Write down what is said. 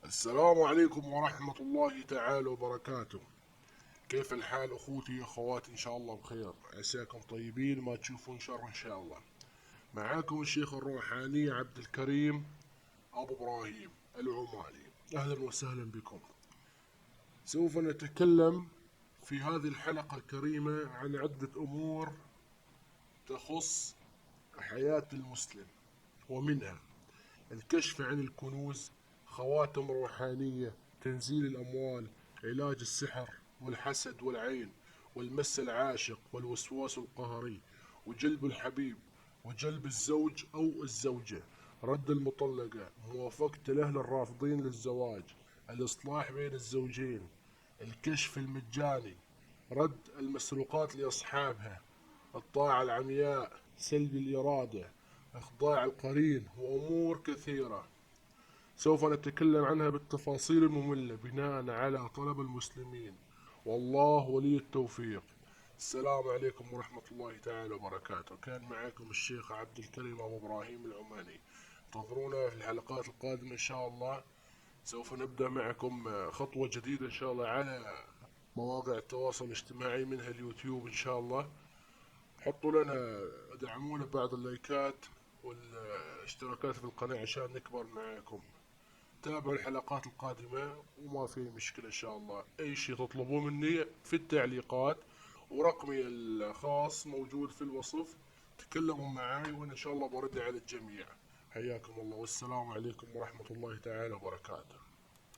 السلام عليكم ورحمة الله تعالى وبركاته. كيف الحال أخوتي أخواتي؟ إن شاء الله بخير، عساكم طيبين ما تشوفون شر إن شاء الله. معاكم الشيخ الروحاني عبد الكريم أبو إبراهيم العماني. أهلا وسهلا بكم. سوف نتكلم في هذه الحلقة الكريمة عن عدة أمور تخص حياة المسلم، ومنها الكشف عن الكنوز، خواتم روحانية، تنزيل الأموال، علاج السحر والحسد والعين والمس العاشق والوسواس القهري، وجلب الحبيب وجلب الزوج أو الزوجة، رد المطلقة، موافقة الأهل الرافضين للزواج، الإصلاح بين الزوجين، الكشف المجاني، رد المسروقات لأصحابها، الطاعة العمياء، سلب الإرادة، إخضاع القرين، وأمور كثيرة سوف نتكلم عنها بالتفاصيل المملة بناء على طلب المسلمين، والله ولي التوفيق. السلام عليكم ورحمة الله تعالى وبركاته. كان معكم الشيخ عبد الكريم أبو إبراهيم العماني. انتظرونا في الحلقات القادمة إن شاء الله. سوف نبدأ معكم خطوة جديدة إن شاء الله على مواقع التواصل الاجتماعي، منها اليوتيوب إن شاء الله. حطوا لنا، دعمونا بعض اللايكات والاشتراكات في القناة عشان نكبر معاكم. تابعوا الحلقات القادمة وما في مشكلة إن شاء الله. أي شيء تطلبوه مني في التعليقات، ورقمي الخاص موجود في الوصف. تكلموا معي وأنا إن شاء الله برد على الجميع. حياكم الله، والسلام عليكم ورحمة الله تعالى وبركاته.